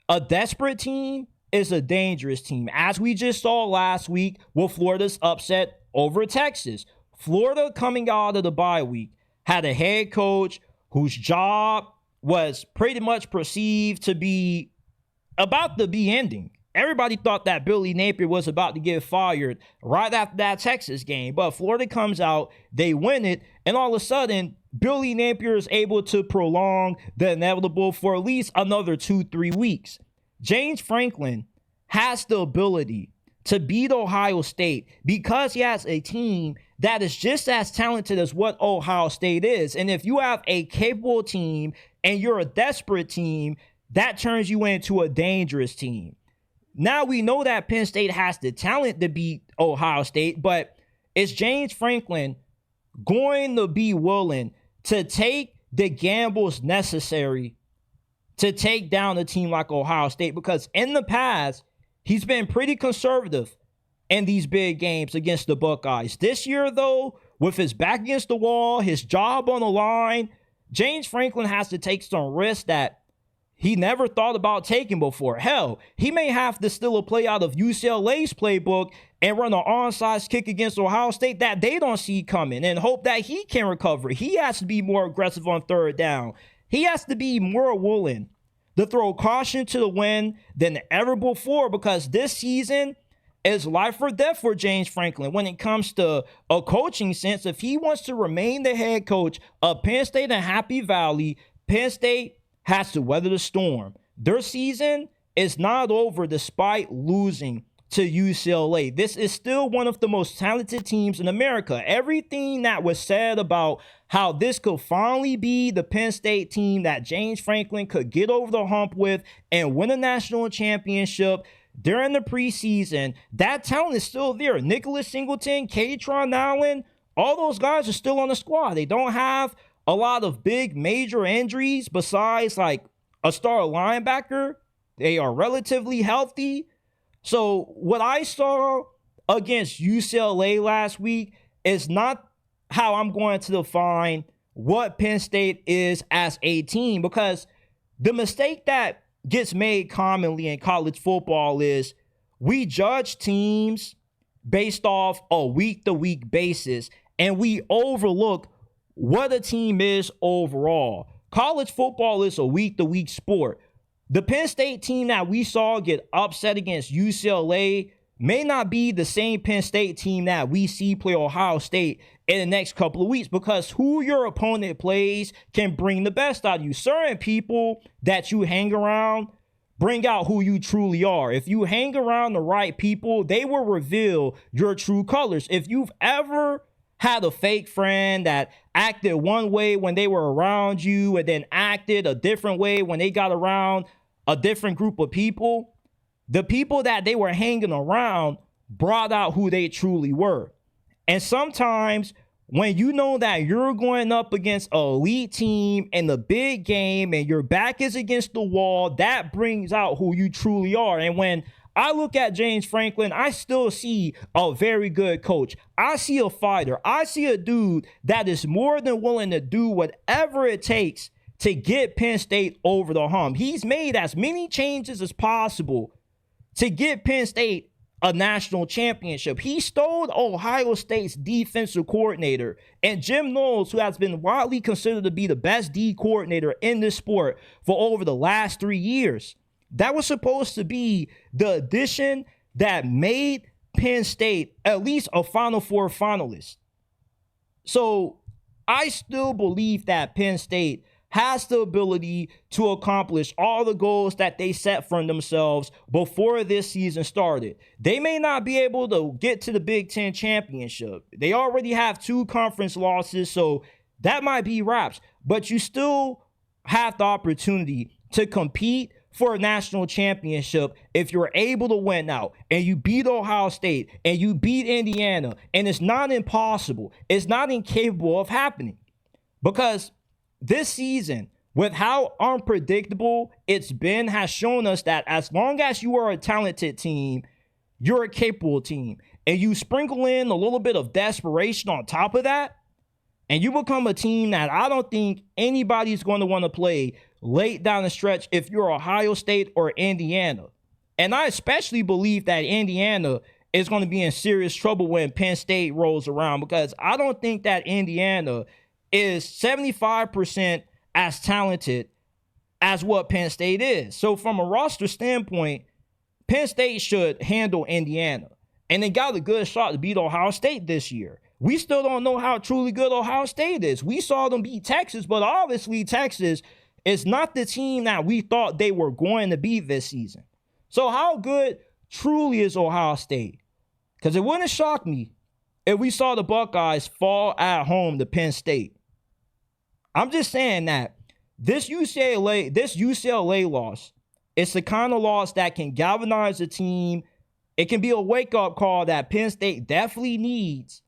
A desperate team is a dangerous team, as we just saw last week with Florida's upset over Texas. Florida, coming out of the bye week, had a head coach whose job was pretty much perceived to be about to be ending. Everybody thought that Billy Napier was about to get fired right after that Texas game. But Florida comes out, they win it, and all of a sudden, Billy Napier is able to prolong the inevitable for at least another 2-3 weeks. James Franklin has the ability to beat Ohio State because he has a team that is just as talented as what Ohio State is. And if you have a capable team and you're a desperate team, that turns you into a dangerous team. Now we know that Penn State has the talent to beat Ohio State, but is James Franklin going to be willing to take the gambles necessary to take down a team like Ohio State? Because in the past, he's been pretty conservative in these big games against the Buckeyes. This year, though, with his back against the wall, his job on the line, James Franklin has to take some risks that he never thought about taking before. Hell, he may have to steal a play out of UCLA's playbook and run an onside kick against Ohio State that they don't see coming and hope that he can recover. He has to be more aggressive on third down. He has to be more willing to throw caution to the wind than ever before, because this season is life or death for James Franklin when it comes to a coaching sense. If he wants to remain the head coach of Penn State and Happy Valley, Penn State has to weather the storm. Their season is not over despite losing to UCLA. This is still one of the most talented teams in America. Everything that was said about how this could finally be the Penn State team that James Franklin could get over the hump with and win a national championship during the preseason, that talent is still there. Nicholas Singleton, Katron Allen, all those guys are still on the squad. They don't have a lot of big major injuries besides like a star linebacker. They are relatively healthy. So what I saw against UCLA last week is not how I'm going to define what Penn State is as a team, because the mistake that gets made commonly in college football is we judge teams based off a week-to-week basis, and we overlook what a team is overall. College football is a week-to-week sport. The Penn State team that we saw get upset against UCLA may not be the same Penn State team that we see play Ohio State in the next couple of weeks, because who your opponent plays can bring the best out of you. Certain people that you hang around bring out who you truly are. If you hang around the right people, they will reveal your true colors. If you've ever had a fake friend that acted one way when they were around you and then acted a different way when they got around a different group of people, the people that they were hanging around brought out who they truly were. And sometimes when you know that you're going up against an elite team in the big game and your back is against the wall, that brings out who you truly are. And when I look at James Franklin, I still see a very good coach. I see a fighter. I see a dude that is more than willing to do whatever it takes to get Penn State over the hump. He's made as many changes as possible to get Penn State a national championship. He stole Ohio State's defensive coordinator and Jim Knowles, who has been widely considered to be the best D coordinator in this sport for over the last 3 years. That was supposed to be the addition that made Penn State at least a Final Four finalist. So I still believe that Penn State has the ability to accomplish all the goals that they set for themselves before this season started. They may not be able to get to the Big Ten championship. They already have 2 conference losses, so that might be wraps. But you still have the opportunity to compete for a national championship if you're able to win out and you beat Ohio State and you beat Indiana. And it's not impossible. It's not incapable of happening. Because this season, with how unpredictable it's been, has shown us that as long as you are a talented team, you're a capable team. And you sprinkle in a little bit of desperation on top of that, and you become a team that I don't think anybody's going to want to play late down the stretch if you're Ohio State or Indiana. And I especially believe that Indiana is going to be in serious trouble when Penn State rolls around, because I don't think that Indiana is 75% as talented as what Penn State is. So from a roster standpoint, Penn State should handle Indiana. And they got a good shot to beat Ohio State this year. We still don't know how truly good Ohio State is. We saw them beat Texas, but obviously Texas is not the team that we thought they were going to be this season. So how good truly is Ohio State? Because it wouldn't shock me if we saw the Buckeyes fall at home to Penn State. I'm just saying that this UCLA loss, it's the kind of loss that can galvanize a team. It can be a wake-up call that Penn State definitely needs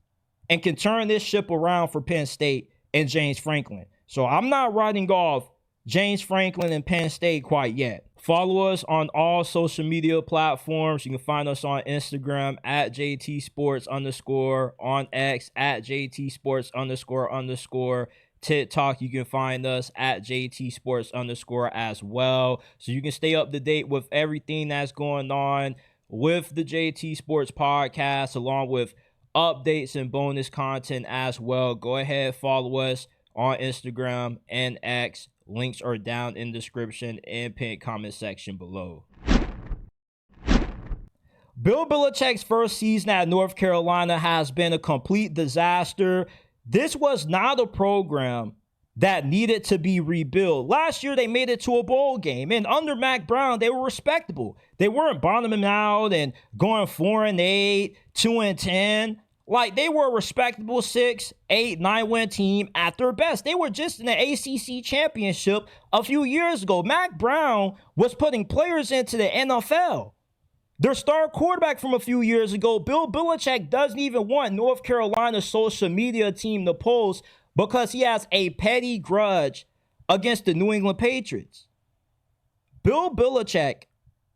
and can turn this ship around for Penn State and James Franklin. So I'm not writing off James Franklin and Penn State quite yet. Follow us on all social media platforms. You can find us on Instagram at JTSports_, on X at JTSports__. TikTok, you can find us at JTSports_ as well. So you can stay up to date with everything that's going on with the JT Sports Podcast, along with updates and bonus content as well. Go ahead, follow us on Instagram and X. Links are down in the description and pinned comment section below. Bill Belichick's first season at North Carolina has been a complete disaster. This was not a program that needed to be rebuilt. Last year, they made it to a bowl game, and under Mac Brown, they were respectable. They weren't bottoming out and going 4-8, 2-10. Like, they were a respectable 6, 8, 9-win team at their best. They were just in the ACC championship a few years ago. Mac Brown was putting players into the NFL. Their star quarterback from a few years ago, Bill Belichick, doesn't even want North Carolina's social media team to post because he has a petty grudge against the New England Patriots. Bill Belichick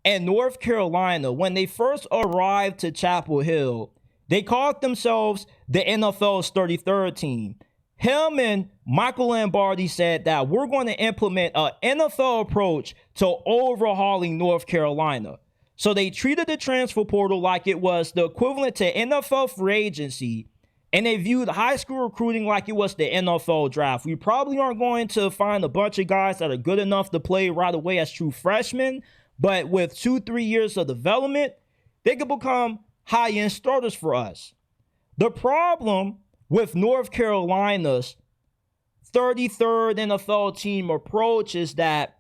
and North Carolina, when they first arrived to Chapel Hill, they called themselves the NFL's 33rd team. Him and Michael Lombardi said that we're going to implement an NFL approach to overhauling North Carolina. So they treated the transfer portal like it was the equivalent to NFL free agency, and they viewed high school recruiting like it was the NFL draft. We probably aren't going to find a bunch of guys that are good enough to play right away as true freshmen, but with 2-3 years of development, they could become high-end starters for us. The problem with North Carolina's 33rd NFL team approach is that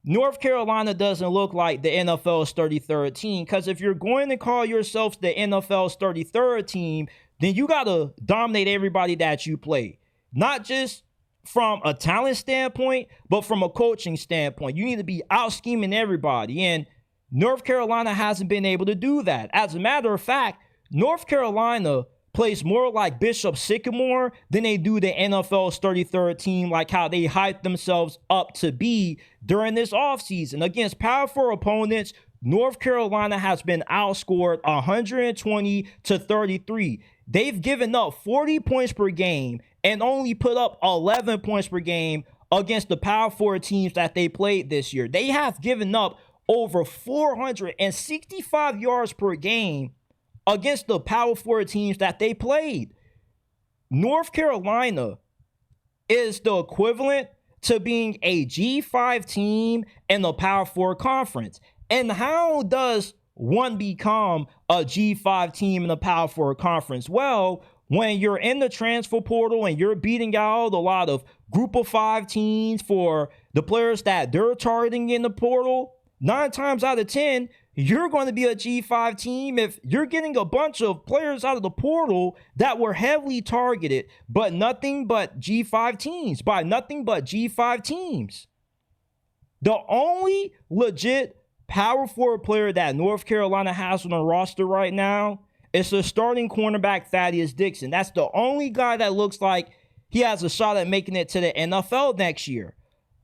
North Carolina doesn't look like the NFL's 33rd team, because if you're going to call yourself the NFL's 33rd team, then you got to dominate everybody that you play. Not just from a talent standpoint, but from a coaching standpoint. You need to be out-scheming everybody, and North Carolina hasn't been able to do that. As a matter of fact, North Carolina plays more like Bishop Sycamore than they do the NFL's 33rd team, like how they hyped themselves up to be during this offseason. Against powerful opponents, North Carolina has been outscored 120-33. They've given up 40 points per game and only put up 11 points per game against the Power 4 teams that they played this year. They have given up over 465 yards per game against the Power 4 teams that they played. North Carolina is the equivalent to being a G5 team in the Power 4 conference. And how does one become a G5 team in the Power 4 conference? Well, when you're in the transfer portal and you're beating out a lot of group of 5 teams for the players that they're targeting in the portal, 9 times out of 10, you're going to be a G5 team if you're getting a bunch of players out of the portal that were heavily targeted, but nothing but G5 teams, by nothing but G5 teams. The only legit Power 4 player that North Carolina has on the roster right now is the starting cornerback Thaddeus Dixon. That's the only guy that looks like he has a shot at making it to the NFL next year.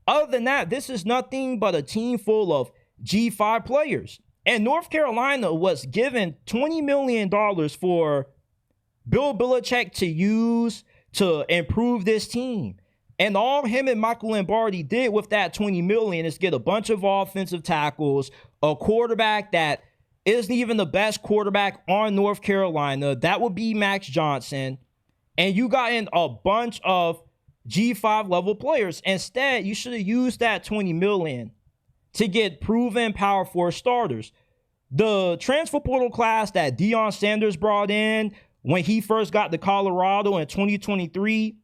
Other than that, this is nothing but a team full of G5 players. And North Carolina was given $20 million for Bill Belichick to use to improve this team. And all him and Michael Lombardi did with that $20 million is get a bunch of offensive tackles, a quarterback that isn't even the best quarterback on North Carolina. That would be Max Johnson. And you got in a bunch of G5 level players. Instead, you should have used that $20 million to get proven Power 4 starters. The transfer portal class that Deion Sanders brought in when he first got to Colorado in 2023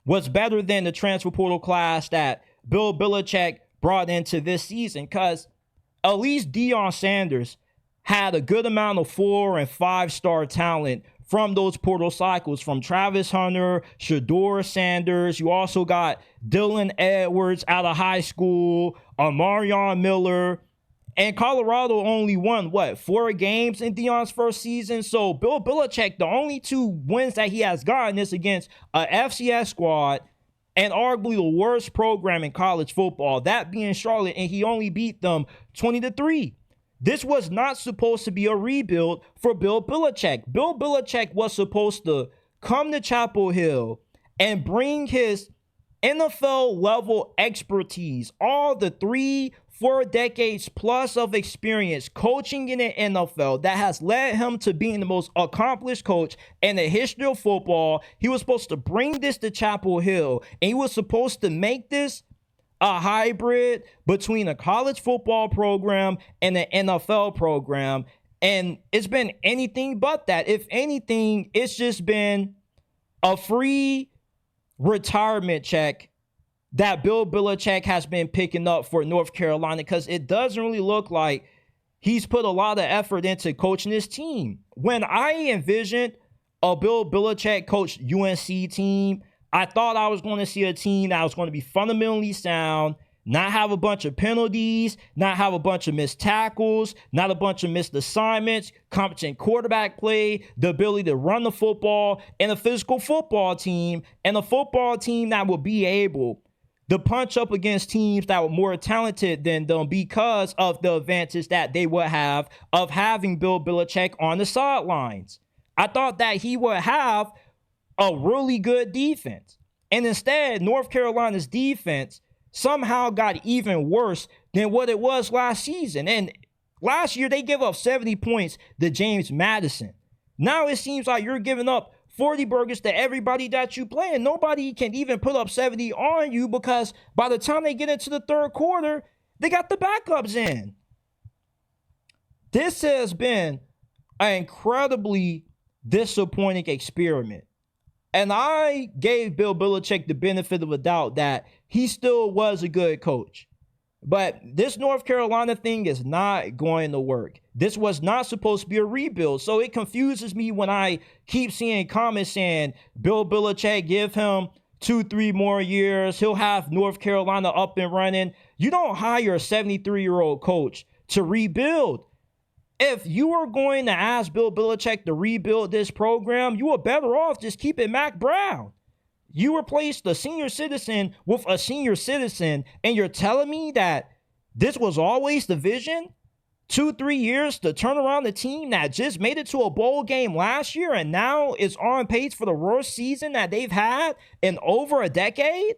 was better than the transfer portal class that Bill Belichick brought into this season, because at least Deion Sanders had a good amount of 4- and 5-star talent from those portal cycles, from Travis Hunter, Shedeur Sanders. You also got Dylan Edwards out of high school, Amarion Miller. And Colorado only won, 4 games in Deion's first season? So Bill Belichick, the only 2 wins that he has gotten is against a FCS squad and arguably the worst program in college football, that being Charlotte, and he only beat them 20-3. This was not supposed to be a rebuild for Bill Belichick. Bill Belichick was supposed to come to Chapel Hill and bring his NFL-level expertise, all the 3-4 decades plus of experience coaching in the NFL that has led him to being the most accomplished coach in the history of football. He was supposed to bring this to Chapel Hill, and he was supposed to make this a hybrid between a college football program and an NFL program. And it's been anything but that. If anything, it's just been a free retirement check that Bill Belichick has been picking up for North Carolina, because it doesn't really look like he's put a lot of effort into coaching his team. When I envisioned a Bill Belichick coached UNC team, I thought I was going to see a team that was going to be fundamentally sound, not have a bunch of penalties, not have a bunch of missed tackles, not a bunch of missed assignments, competent quarterback play, the ability to run the football, and a physical football team, and a football team that will be able to punch up against teams that were more talented than them because of the advantage that they would have of having Bill Belichick on the sidelines. I thought that he would have a really good defense. And instead, North Carolina's defense somehow got even worse than what it was last season. And last year, they gave up 70 points to James Madison. Now it seems like you're giving up 40 burgers to everybody that you play, and nobody can even put up 70 on you, because by the time they get into the third quarter, they got the backups in. This has been an incredibly disappointing experiment. And I gave Bill Belichick the benefit of a doubt that he still was a good coach. But this North Carolina thing is not going to work. This was not supposed to be a rebuild. So it confuses me when I keep seeing comments saying Bill Belichick, give him 2-3 more years, he'll have North Carolina up and running. You don't hire a 73-year-old coach to rebuild. If you are going to ask Bill Belichick to rebuild this program, you are better off just keeping Mac Brown. You replaced a senior citizen with a senior citizen, and you're telling me that this was always the vision? 2-3 years to turn around the team that just made it to a bowl game last year and now is on pace for the worst season that they've had in over a decade?